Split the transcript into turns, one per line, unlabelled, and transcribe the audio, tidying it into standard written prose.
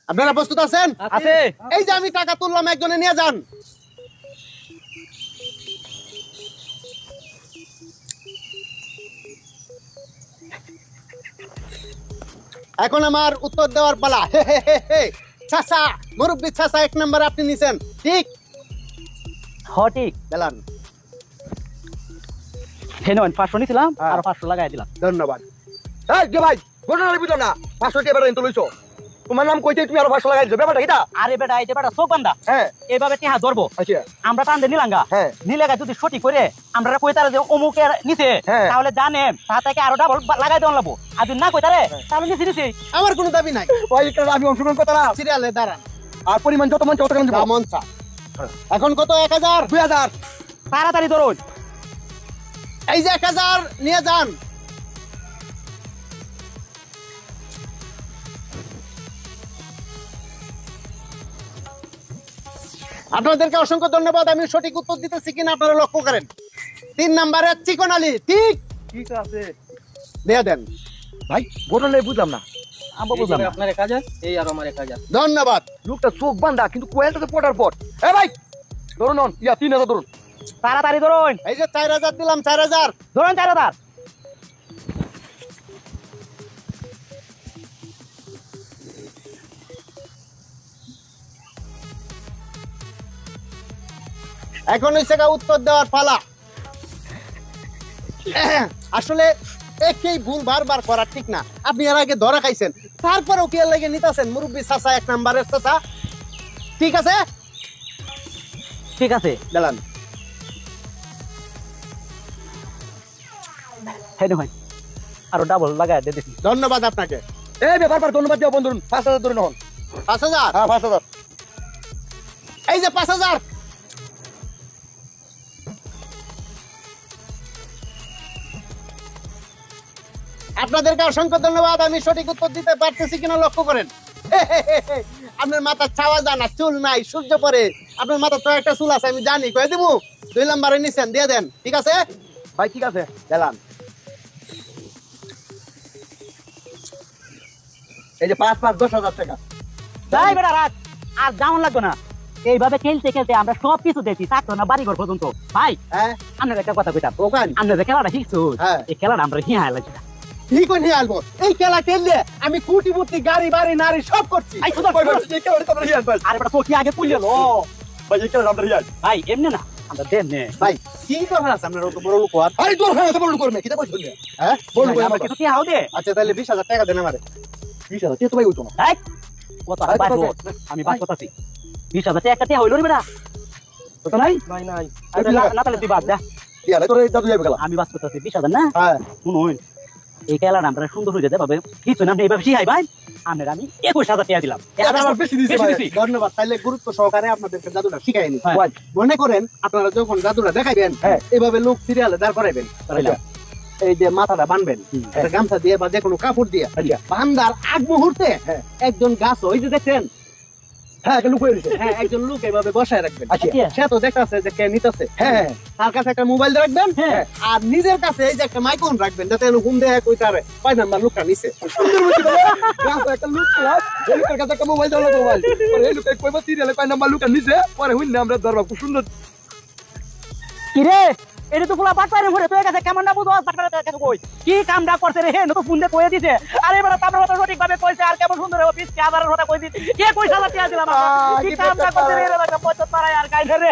আপনারা প্রস্তুত আছেন?
আছে।
এই যে আমি টাকা তুললাম, একজনে নিয়ে যান। এখন আমার উত্তর দেওয়ার পালা। চাচা, মুরব্বী চাচা, 1 নম্বর আপনি নিছেন, ঠিক?
ঠিক
দিলাম।
হেনন 500 নিছিলাম আর 500 লাগাই দিলাম।
ধন্যবাদ।
এই যে ভাই ঘটনা বুঝলাম না, 500 টাকা বেড়া তো লইছো, তোমার নাম কইতে তুমি আর 500 লাগাই দিছো, ব্যাপারটা কিটা?
আরে বেটা এই যে বেটা চোখ বান্ধা,
হ্যাঁ
এইভাবে টিহা ধরবো,
আচ্ছা
আমরা টান দে নিলাঙ্গা,
হ্যাঁ
নিলাঙ্গা যদি সঠিক করে আমরা কইতারে যে অমুকের নিচে,
হ্যাঁ।
তাহলে জানেন তা থেকে আরো ডাবল লাগাই দেওয়া লাগবো। আর যদি না কইতারে তাহলে নিচে নিচে।
আমার কোনো দাবি নাই।
ভাই এটা আমি অংশগ্রহণ করতে না,
সিরিয়ালে দাঁড়ান।
আর পরিমাণ যত মন তত টাকা দিব।
মন চা। এখন কত? 1000।
2000।
তাড়াতাড়ি ধরুন।
এই যে 1000 নিয়ে যান। আপনাদেরকে অসংখ্য ধন্যবাদ। আমি সঠিক উত্তর দিতেছি কিনা আপনারা লক্ষ্য করেন। 3 নম্বরে চিকন আলী, ঠিক?
ঠিক আছে
দিয়ে দেন।
ভাই ঘটনা বুঝলাম না,
আমরা বুঝলাম না।
আপনার 1000 এই আর আমার 1000।
ধন্যবাদ।
লোকটা চোখ বান্ধা কিন্তু কোয়েলটাতে পটার পর। এ ভাই ধরুন নন, ইয়া 3000 ধরুন।
তাড়াতাড়ি ধরুন।
এই যে 4000 দিলাম, 4000।
ধরুন 4000।
এখন হইছে গা উত্তর দেওয়ার পালা। আসলে একই ভুল বারবার করা ঠিক না। আপনি এর আগে ধরা খাইছেন, তারপরেও কি এর লাগে নিতেছেন? মুরব্বী চাচা 1 নম্বরের চাচা, ঠিক আছে?
ঠিক আছে
দিলাম।
হেনু ভাই আরো ডাবল লাগাই দে দেখি।
ধন্যবাদ আপনাকে।
এই ব্যাপার ধন্যবাদ দিও বন্ধু, 5000 ধরুন হন।
5000।
হ্যাঁ 5000।
এই যে 5000। আপনাদেরকে অসংখ্য ধন্যবাদ। আমি সঠিক উত্তর দিতে পারতেছি কিনা লক্ষ্য করেন। আপনার মাথা ছাওয়া জানা, চুল নাই, সূর্য পরে। আপনার মাথা তো একটা চুল আছে, আমি জানি। কয়ে দিব? 2 নম্বরে নিছেন, দিয়ে দেন, ঠিক আছে?
ভাই ঠিক আছে
দিলাম।
এই যে 5 5 10,000 টাকা।
যাই বেটা রাখ, আর যেমন লাগবে না। এইভাবে খেলতে খেলতে আমরা সব কিছু দেখি, থাকতো না বাড়িঘর পর্যন্ত। ভাই
হ্যাঁ,
আপনার একটা কথা কইতাম,
ওখান
আমরা যে খেলাটা শিখছো,
হ্যাঁ।
এই খেলাটা আমরা হিয়া লাগছে।
ঠিক নিয়ে আসবো। এই খেলা খেললে আমি কোটিপতি, গাড়ি বাড়ি নারী সব করছি।
আই সুদা
ভাই ভাই এই কেমন তোমরা হিয়াল ভাই।
আরে বেটা তো কি আগে পুইলো লো।
ভাই এই কেমন আমরা হিয়াল।
ভাই এমনে না, আমরা দেমনে।
ভাই কি দরকার আছে আপনার অত বড় লোক হওয়ার?
আরে তোর হ্যাঁ বড় করবে কিটা কইছ না?
হ্যাঁ,
বড়
ভাই,
করে
আমরা কিছু কি হাও দে।
আচ্ছা তাহলে 20,000 টাকা দেন আমারে।
20,000 কে তো ভাই হইতো না।
এই কথা
আরে
বাদ
কথা
কর, আমি বাদ করতেছি। 20,000 টাকা একটা হইলো রে বেটা।
তো নাই
নাই নাই।
আরে না তাহলে তুই বাদ দে,
কি আরে তোর দাদু যাবে গেল।
আমি বাদ করতেছি। 20,000 না
হ্যাঁ,
শুনুন, এই খেলাটা আমরা সুন্দর হয়ে যেতে পারবে কিছু না। আপনি এইভাবে শিখাই ভাই, আপনার আমি 21,000 টাকা দিলাম।
আমার বেশি দিছে ভাই।
বেশি।
ধন্যবাদ। তাহলে গুরুত্ব সহকারে আপনাদেরকে জাদুটা শিখাইনি।
হ্যাঁ।
মনে করেন আপনারা যখন জাদুটা দেখাইবেন,
হ্যাঁ।
এইভাবে লোক সিরিয়ালে দাঁড় করাইবেন।
আচ্ছা।
এই যে মাথাটা বানবেন একটা গামছা দিয়ে বা যে কোনো কাপড় দিয়ে,
আচ্ছা।
বান্দার আগ মুহূর্তে
হ্যাঁ।
একজন গাছ, ওই যে দেখছেন,
হ্যাঁ কেন কই দিছে?
হ্যাঁ, একজন লোক এইভাবে বসায় রাখবেন।
আচ্ছা।
সে তো দেখতেছে যে কে নিতেছে,
হ্যাঁ
তার কাছে একটা মোবাইল রাখবেন,
হ্যাঁ।
আর নিজের কাছে এই যে একটা মাইক্রোফোন রাখবেন, যাতে হুম দেখে কইতারে কয় নাম্বার লোকটা নিছে।
সুন্দর বুঝি ভাই। গাছ একটা লুক ক্লাস, এই লোকের কাছে একটা মোবাইল দাও না মোবাইল। পরে এই লোকে কইবা সিরিয়ালে কয় নাম্বার লুকা নিছে, পরে হইন আমরা ধরবা খুব সুন্দর।
কি রে, এটা তো পুরা বাটপারে ভরে তোর কাছে কেমন না বুঝো? বাটপারে তোর কাছে কই কি কামটা করছে রে? হে তো ফোন দিয়ে কইয়া দিছে। আরে বেটা তারপর তো সঠিক ভাবে কইছে, আর কেমন সুন্দর হবে 20 হাজারের কথা কই দিছে। কে কইছা লাতি দিলাম? কি কামটা করছে রে? এরকম পয়সা পারায় আর কাইছে রে।